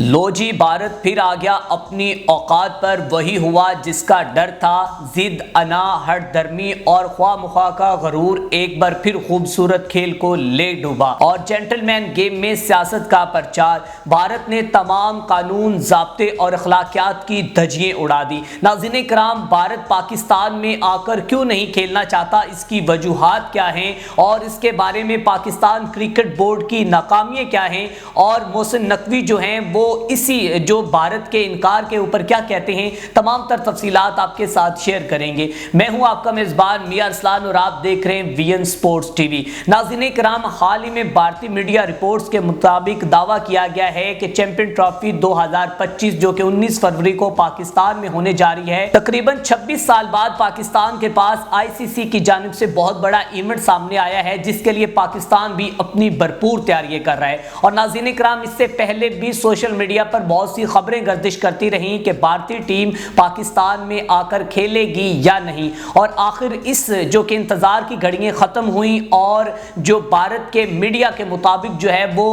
لو جی بھارت پھر آ گیا اپنی اوقات پر، وہی ہوا جس کا ڈر تھا۔ ضد، انا، ہٹ درمی اور خواہ مخواہ کا غرور ایک بار پھر خوبصورت کھیل کو لے ڈوبا اور جینٹل مین گیم میں سیاست کا پرچار۔ بھارت نے تمام قانون، ضابطے اور اخلاقیات کی دھجیاں اڑا دی۔ ناظرین کرام، بھارت پاکستان میں آ کر کیوں نہیں کھیلنا چاہتا، اس کی وجوہات کیا ہیں اور اس کے بارے میں پاکستان کرکٹ بورڈ کی ناکامیاں کیا ہیں، اور محسن نقوی جو ہیں وہ اسی جو بھارت کے انکار کے اوپر کیا کہتے ہیں، تمام تر تفصیلات آپ کے ساتھ شیئر کریں گے۔ میں ہوں آپ کا میزبان میاں ارسلان اور آپ دیکھ رہے ہیں وی این سپورٹس ٹی وی۔ ناظرین کرام، حال ہی میں بھارتی میڈیا رپورٹس کے مطابق دعویٰ کیا گیا ہے کہ چیمپئن ٹرافی 2025 جو کہ 19 فروری کو پاکستان میں ہونے جا رہی ہے، تقریباً 26 سال بعد پاکستان کے پاس آئی سی سی کی جانب سے بہت بڑا ایونٹ سامنے آیا ہے، جس کے لیے پاکستان بھی اپنی بھرپور تیاریاں کر رہا ہے۔ اور ناظرین کرام، اس سے پہلے بھی سوشل میڈیا پر بہت سی خبریں گردش کرتی رہیں کہ بھارتی ٹیم پاکستان میں آ کر کھیلے گی یا نہیں، اور آخر اس جو کہ انتظار کی گھڑیاں ختم ہوئیں اور جو بھارت کے میڈیا کے مطابق جو ہے وہ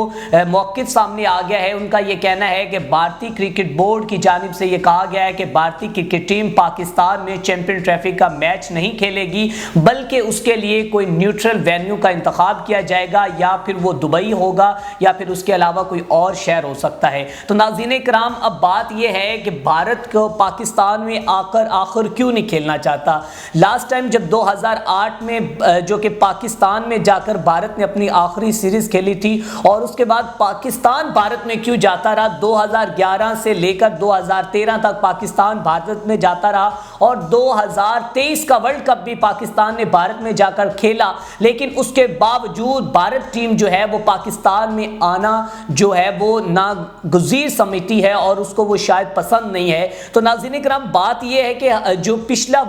موقف سامنے آ گیا ہے۔ ان کا یہ کہنا ہے کہ بھارتی کرکٹ بورڈ کی جانب سے یہ کہا گیا ہے کہ بھارتی کرکٹ ٹیم پاکستان میں چیمپئن ٹرافی کا میچ نہیں کھیلے گی، بلکہ اس کے لیے کوئی نیوٹرل وینیو کا انتخاب کیا جائے گا، یا پھر وہ دبئی ہوگا یا پھر اس کے علاوہ کوئی اور شہر ہو سکتا ہے۔ تو ناظرین کرام، اب بات یہ ہے کہ بھارت کو پاکستان میں آخر کیوں نہیں کھیلنا چاہتا۔ لاسٹ ٹائم جب 2008 میں جو کہ پاکستان میں جا کر بھارت نے اپنی آخری سیریز کھیلی تھی، اور اس کے بعد پاکستان بھارت میں کیوں جاتا رہا، 2011 سے لے کر 2013 تک پاکستان بھارت میں جاتا رہا، اور 2023 کا ورلڈ کپ بھی پاکستان نے بھارت میں جا کر کھیلا، لیکن اس کے باوجود بھارت ٹیم جو ہے وہ پاکستان میں آنا جو ہے وہ ناگزیر سمجھتی ہے اور اس کو وہ شاید پسند نہیں ہے۔ تو ناظرین کرام، بات یہ ہے کہ جو پچھلا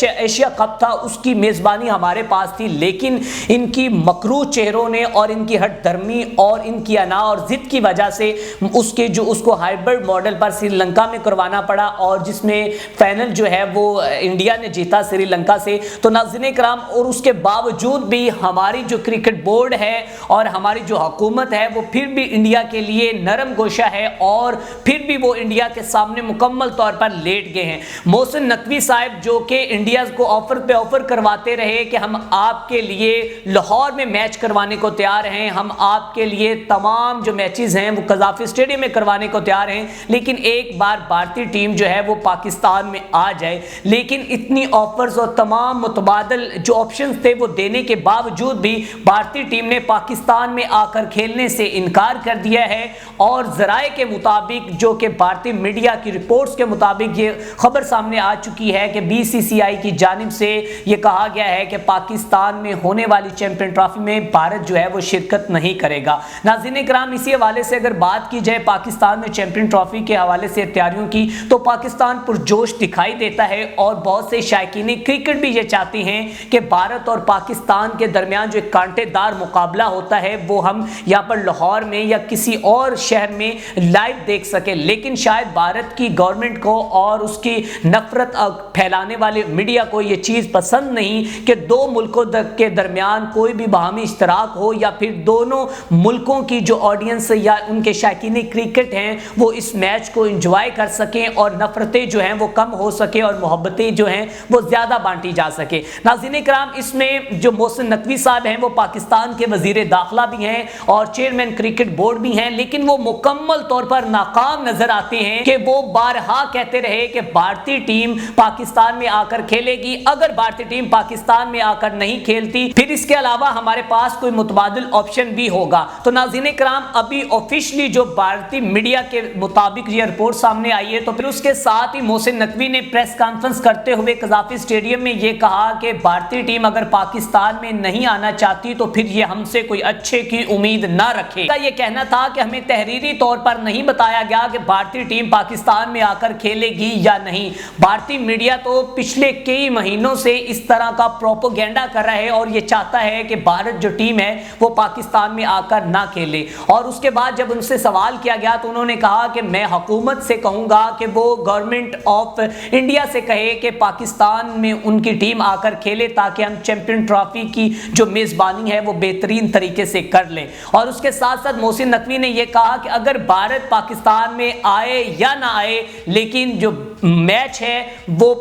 ایشیا کپ تھا اس کی میزبانی ہمارے پاس تھی، لیکن ان کی مکروہ چہروں نے اور ان کی ہٹ درمی اور ان کی انا اور ضد کی وجہ سے اس کو ہائبرڈ ماڈل پر سری لنکا میں کروانا پڑا، اور جس میں فائنل جو ہے وہ انڈیا نے جیتا سری لنکا سے۔ تو ناظرین کرام، اور اس کے باوجود بھی ہماری جو کرکٹ بورڈ ہے اور ہماری جو حکومت ہے وہ پھر بھی انڈیا کے لیے نرم گوشہ ہے، اور پھر بھی وہ انڈیا کے سامنے مکمل طور پر لیٹ گئے ہیں۔ محسن نقوی صاحب جو کہ انڈیا کو آفر پہ آفر کرواتے رہے کہ ہم آپ کے لیے لاہور میں میچ کروانے کو تیار ہیں، ہم آپ کے لیے تمام جو میچز ہیں وہ قذافی اسٹیڈیم میں کروانے کو تیار ہیں، لیکن ایک بار بھارتی ٹیم جو ہے وہ پاکستان میں آ جائے۔ لیکن اتنی آفرز اور تمام متبادل جو آپشنز تھے وہ دینے کے باوجود بھی بھارتی ٹیم نے پاکستان میں آ کر کھیلنے سے انکار کر دیا ہے، اور ذرائع کے مطابق جو کہ بھارتی میڈیا کی رپورٹس کے مطابق یہ خبر سامنے آ چکی ہے کہ بی سی سی آئی کی جانب سے یہ کہا گیا ہے کہ پاکستان میں ہونے والی چیمپئن ٹرافی میں بھارت جو ہے وہ شرکت نہیں کرے گا۔ ناظرین کرام، اسی حوالے سے اگر بات کی جائے پاکستان میں چیمپئن ٹرافی کے حوالے سے تیاریوں کی، تو پاکستان پرجوش دکھائی دیتا ہے، اور بہت سے شائقین کرکٹ بھی یہ چاہتے ہیں کہ بھارت اور پاکستان کے درمیان جو ایک کانٹے دار مقابلہ ہوتا ہے وہ ہم یہاں پر لاہور میں یا کسی اور شہر میں لائیو دیکھ سکے، لیکن شاید بھارت کی گورنمنٹ کو اور اس کی نفرت پھیلانے والے میڈیا کو یہ چیز پسند نہیں کہ دو ملکوں کے درمیان کوئی بھی باہمی اشتراک ہو، یا پھر دونوں ملکوں کی جو آڈینس یا ان کے شائقین کرکٹ ہیں وہ اس میچ کو انجوائے کر سکیں، اور نفرتیں جو ہیں وہ کم ہو سکیں اور محبتیں جو ہیں وہ زیادہ بانٹی جا سکے۔ ناظرین کرام، اس میں جو محسن نقوی صاحب ہیں وہ پاکستان کے وزیر داخلہ بھی ہیں اور چیئرمین کرکٹ بورڈ بھی ہیں، لیکن وہ مکمل طور پر ناکام نظر آتے ہیں کہ وہ بارہا کہتے رہے کہ بھارتی ٹیم پاکستان میں آ کر کھیلے گی، اگر بھارتی ٹیم پاکستان میں آ کر نہیں کھیلتی پھر اس کے علاوہ ہمارے پاس کوئی متبادل آپشن بھی ہوگا۔ تو ناظرین کرام، ابھی آفیشلی جو بھارتی میڈیا کے مطابق یہ رپورٹ سامنے آئی ہے، تو پھر اس کے ساتھ ہی محسن نقوی نے پریس کانفرنس کرتے ہوئے قذافی اسٹیڈیم میں یہ کہا کہ بھارتی ٹیم اگر پاکستان میں نہیں آنا چاہتی تو پھر یہ ہم سے کوئی اچھے کی امید نہ رکھے۔ یہ کہنا تھا کہ ہمیں تحریری طور پر نہیں بتایا گیا کہ بھارتی ٹیم پاکستان میں آ کر کھیلے گی یا نہیں۔ بھارتی میڈیا تو پچھلے کئی مہینوں سے اس طرح کا پروپیگنڈا کر رہا ہے اور یہ چاہتا ہے کہ بھارت جو ٹیم ہے وہ پاکستان میں آ کر نہ کھیلے۔ اور اس کے بعد جب ان سے سوال کیا گیا تو انہوں نے کہا کہ میں حکومت سے کہوں گا کہ وہ گورنمنٹ آف انڈیا سے سے کہے کہ پاکستان میں ان کی ٹیم آ کر کھیلے تاکہ ہم چیمپئن ٹرافی کی جو میزبانی ہے وہ بہترین طریقے سے کر لیں. اور اس کے ساتھ ساتھ محسن نقوی نے یہ کہا کہ اگر بھارت پاکستان میں آئے یا نہ آئے لیکن جو میچ ہے وہ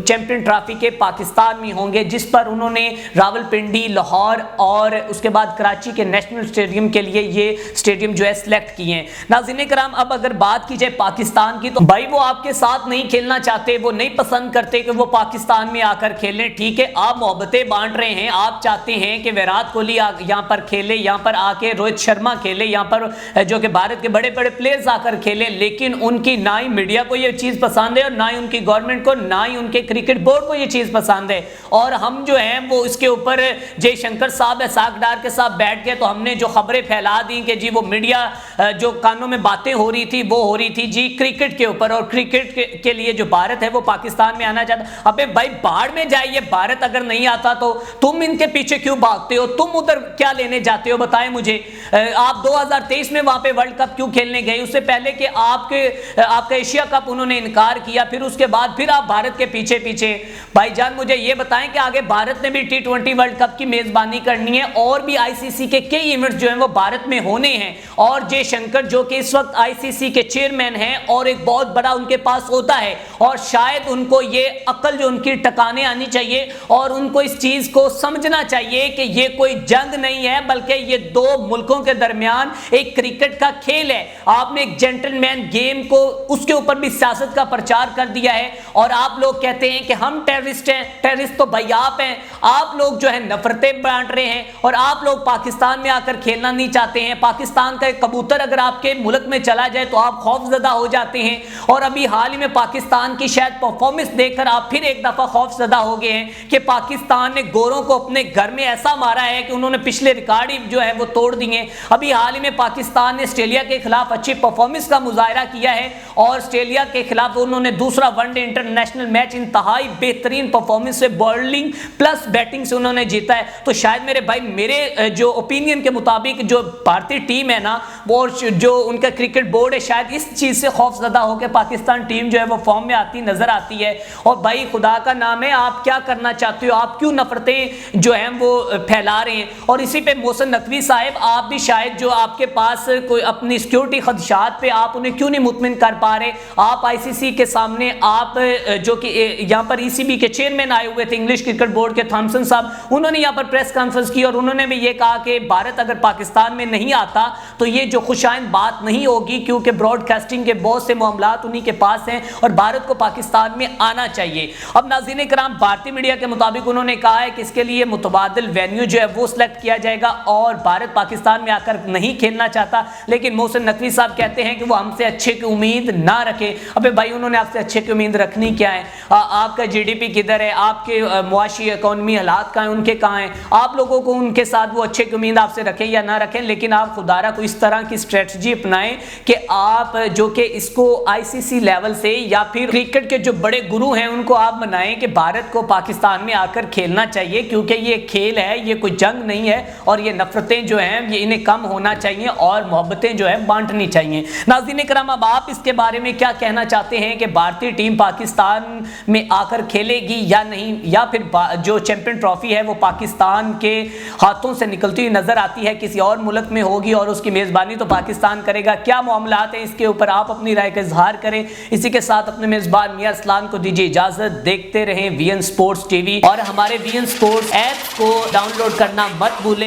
چیمپئن ٹرافی کے پاکستان میں ہوں گے, جس پر انہوں نے راولپنڈی, لاہور اور اس کے بعد کراچی کے نیشنل اسٹیڈیم کے لیے یہ اسٹیڈیم جو ہے سلیکٹ کیے ہیں. ناظرین کرام, اب اگر بات کی جائے پاکستان کی تو بھائی وہ آپ کے ساتھ نہیں کھیلنا چاہتے, وہ نہیں پسند کرتے کہ وہ پاکستان میں آ کر کھیلیں. ٹھیک ہے, آپ محبتیں بانٹ رہے ہیں, آپ چاہتے ہیں کہ ویرات کوہلی یہاں پر کھیلے, یہاں پر آ کے روہت شرما کھیلے, یہاں پر جو کہ بھارت کے بڑے بڑے پلیئرز آ کر کھیلے, لیکن ان کی نہ ہی میڈیا کو یہ چیز پسند ہے اور نہ ہی ان کی گورنمنٹ کو, نہ ہی ان کے کرکٹ بورڈ کو یہ چیز پسند ہے. اور ہم جو ہیں وہ اس کے اوپر جے شنکر صاحب اسحاق ڈار کے ساتھ بیٹھ کے تو ہم نے جو خبریں پھیلا دی کہ جی وہ میڈیا جو کانوں میں باتیں ہو رہی تھی وہ ہو رہی تھی جی کرکٹ کے اوپر, اور کرکٹ کے لیے جو بھارت ہے وہ پاکستان میں آنا چاہتا. ابے بھائی باہر میں جائیے, بھارت اگر نہیں آتا تو تم ان کے پیچھے کیوں بھاگتے ہو, تم ادھر کیا لینے جاتے ہو بتائیں مجھے. آپ 2023 میں وہاں پہ ورلڈ کپ کیوں کھیلنے گئے, اس سے پہلے کہ آپ کا ایشیا کپ انہوں نے انکار کیا, پھر اس کے بعد پھر آپ بھارت کے پیچھے بھائی جان مجھے یہ بتائیں کہ آگے بھارت نے بھی T20 ورلڈ کپ کی میزبانی کرنی ہے اور بھی ICC کے کئی ایونٹس جو ہیں وہ بھارت میں ہونے ہیں, اور جے شنکر جو کہ اس وقت ICC کے چیئرمین ہیں اور ایک بہت بڑا ان کے پاس ہوتا ہے, اور شاید ان کو یہ عقل جو ان کی ٹکانے آنی چاہیے اور ان کو اس چیز کو سمجھنا چاہیے کہ یہ کوئی جنگ نہیں ہے بلکہ یہ دو ملکوں کے درمیان ایک کرکٹ کا کھیل ہے. آپ نے ایک جینٹل مین گیم کو اس کے اوپر بھی سیاست کا پرچار کر دیا ہے, اور آپ لوگ کہتے ہیں کہ ہم ٹیررسٹ ہیں. ٹیررسٹ تو بھائی آپ ہیں, آپ لوگ جو ہے نفرتیں بانٹ رہے ہیں اور آپ لوگ پاکستان میں آ کر کھیلنا نہیں چاہتے ہیں. پاکستان کا ایک کبوتر اگر آپ کے ملک میں چلا جائے تو آپ خوف زدہ ہو جاتے ہیں, اور ابھی حال ہی میں پاکستان کی شاید پرفارمنس دیکھ کر آپ پھر ایک دفعہ خوف زدہ ہو گئے ہیں کہ پاکستان نے گوروں کو اپنے گھر میں ایسا مارا ہے کہ انہوں نے پچھلے ریکارڈ ہی جو ہے وہ توڑ دیے. ابھی حال ہی میں پاکستان نے آسٹریلیا کے خلاف اچھی پرفارمنس کا مظاہرہ کیا ہے, اور آسٹریلیا کے خلاف انہوں نے دوسرا ون ڈے انٹرنیشنل میچ انتہائی بہترین پرفارمنس سے بالنگ پلس بیٹنگ سے انہوں نے جیتا ہے. تو شاید میرے بھائی میرے جو اوپینین کے مطابق جو بھارتی ٹیم ہے نا, وہ جو ان کا کرکٹ بورڈ ہے شاید اس چیز سے خوف زدہ ہو کے پاکستان ٹیم جو ہے وہ فارم میں آتی نظر آتی ہے. اور بھائی خدا کا نام ہے, آپ کیا کرنا چاہتے ہو, آپ کیوں نفرتیں جو ہیں وہ پھیلا رہے ہیں. اور اسی پہ محسن نقوی صاحب, آپ بھی شاید جو آپ کے پاس کوئی اپنی سیکیورٹی خدشات پہ آپ انہیں کیوں نہیں مطمئن کر پا رہے. آپ ICC کے سامنے آپ جو کہ یہاں پر ECB کے چیئرمین آئے ہوئے تھے, انگلش کرکٹ بورڈ کے تھامسن صاحب, انہوں نے یہاں پر پریس کانفرنس کی اور انہوں نے بھی یہ کہا کہ بھارت اگر پاکستان میں نہیں آتا تو یہ جو خوشائند بات نہیں ہوگی, کیونکہ براڈ کاسٹنگ کے بہت سے معاملات انہی کے پاس ہیں اور بھارت کو پاکستان میں آنا چاہیے. اب ناظرین کرام, بھارتی میڈیا کے مطابق انہوں نے کہا ہے کہ اس کے لیے متبادل وینیو جو ہے وہ سلیکٹ کیا جائے گا, اور بھارت پاکستان میں آ کر نہیں کھیلنا چاہتا. لیکن محسن نقوی صاحب کہتے ہیں کہ وہ ہم سے اچھے کی امید نہ رکھے. ابے بھائی انہوں نے آپ سے اچھے کی امید رکھنی کیا ہے, آپ کا GDP کدھر ہے, آپ کے معاشی اکانومی حالات کہاں ہیں, ان کے کہاں ہیں. آپ لوگوں کو ان کے ساتھ وہ اچھے کی امید آپ سے رکھیں یا نہ رکھیں, لیکن آپ خدارہ کو اس طرح کی اسٹریٹجی اپنائیں کہ آپ جو کہ اس کو ICC لیول سے یا پھر کرکٹ کے جو بڑے گرو ہیں ان کو آپ بنائیں کہ بھارت کو پاکستان میں آ کر کھیلنا چاہیے, کیونکہ یہ کھیل ہے, یہ کوئی جنگ نہیں ہے, اور یہ نفرتیں جو ہیں یہ انہیں کم ہونا چاہیے اور محبتیں جو ہیں بانٹنی چاہیے. ناظرین کرام, اب آپ اس کے بارے میں کیا کہنا چاہتے ہیں کہ بھارتی ٹیم پاکستان میں آ کر کھیلے گی یا نہیں, یا پھر جو چیمپئن ٹرافی ہے وہ پاکستان کے ہاتھوں سے نکلتی ہوئی نظر آتی ہے کسی اور ملک میں ہوگی اور اس کی میزبانی تو پاکستان کرے گا. کیا معاملات ہیں اس کے اوپر, آپ اپنی رائے کا اظہار کریں. اسی کے ساتھ اپنے میزبان میاں اسلان کو دیجیے اجازت. دیکھتے رہیں VN Sports TV اور ہمارے VN Sports ایپ کو ڈاؤن لوڈ کرنا مت بھولیں.